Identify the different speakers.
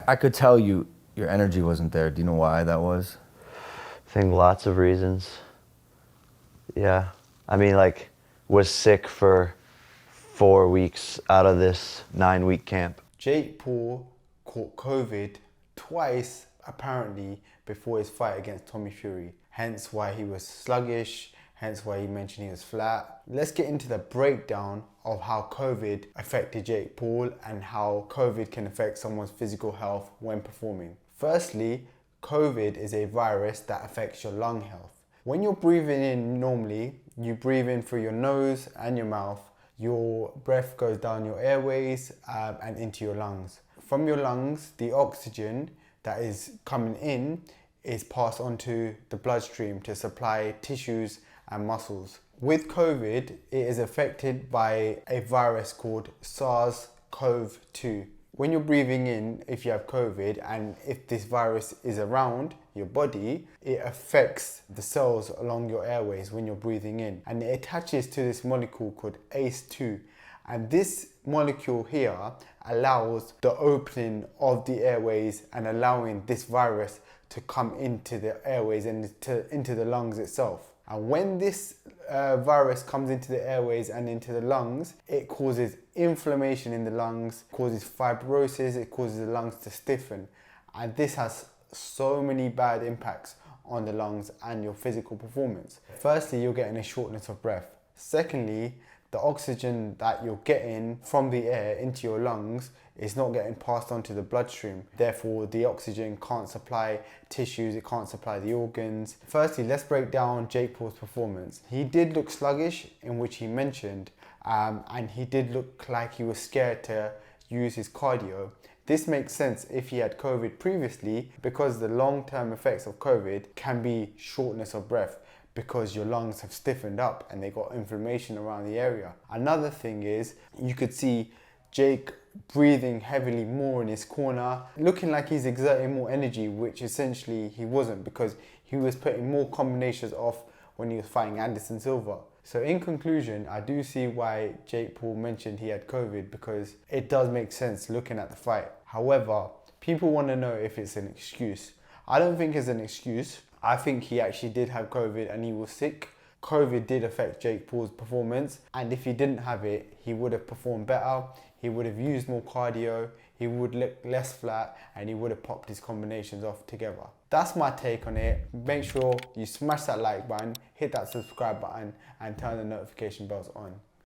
Speaker 1: I could tell your energy wasn't there. Do you know why that was?
Speaker 2: I think lots of reasons. Yeah. I mean, like, was sick for 4 weeks out of this 9-week camp.
Speaker 3: Jake Paul caught COVID twice, apparently, before his fight against Tommy Fury. Hence why he was sluggish, hence why he mentioned he was flat. Let's get into the breakdown of how COVID affected Jake Paul and how COVID can affect someone's physical health when performing. Firstly, COVID is a virus that affects your lung health. When you're breathing in normally, you breathe in through your nose and your mouth. Your breath goes down your airways and into your lungs. From your lungs, the oxygen that is coming in is passed on to the bloodstream to supply tissues and muscles. With COVID, it is affected by a virus called SARS-CoV-2. When you're breathing in, if you have COVID, and if this virus is around your body, it affects the cells along your airways when you're breathing in. And it attaches to this molecule called ACE2. And this molecule here allows the opening of the airways and allowing this virus to come into the airways and into the lungs itself. And when this virus comes into the airways and into the lungs, it causes inflammation in the lungs, causes fibrosis, it causes the lungs to stiffen. And this has so many bad impacts on the lungs and your physical performance. Firstly, you're getting a shortness of breath. Secondly, the oxygen that you're getting from the air into your lungs is not getting passed on to the bloodstream. Therefore, the oxygen can't supply tissues, it can't supply the organs. Firstly, let's break down Jake Paul's performance. He did look sluggish, in which he mentioned, and he did look like he was scared to use his cardio. This makes sense if he had COVID previously, because the long-term effects of COVID can be shortness of breath, because your lungs have stiffened up and they got inflammation around the area. Another thing is, you could see Jake breathing heavily more in his corner, looking like he's exerting more energy, which essentially he wasn't, because he was putting more combinations off when he was fighting Anderson Silva. So in conclusion, I do see why Jake Paul mentioned he had COVID, because it does make sense looking at the fight. However, people want to know if it's an excuse. I don't think it's an excuse. I think he actually did have COVID and he was sick. COVID did affect Jake Paul's performance, and if he didn't have it, he would have performed better, he would have used more cardio, he would look less flat, and he would have popped his combinations off together. That's my take on it. Make sure you smash that like button, hit that subscribe button, and turn the notification bells on.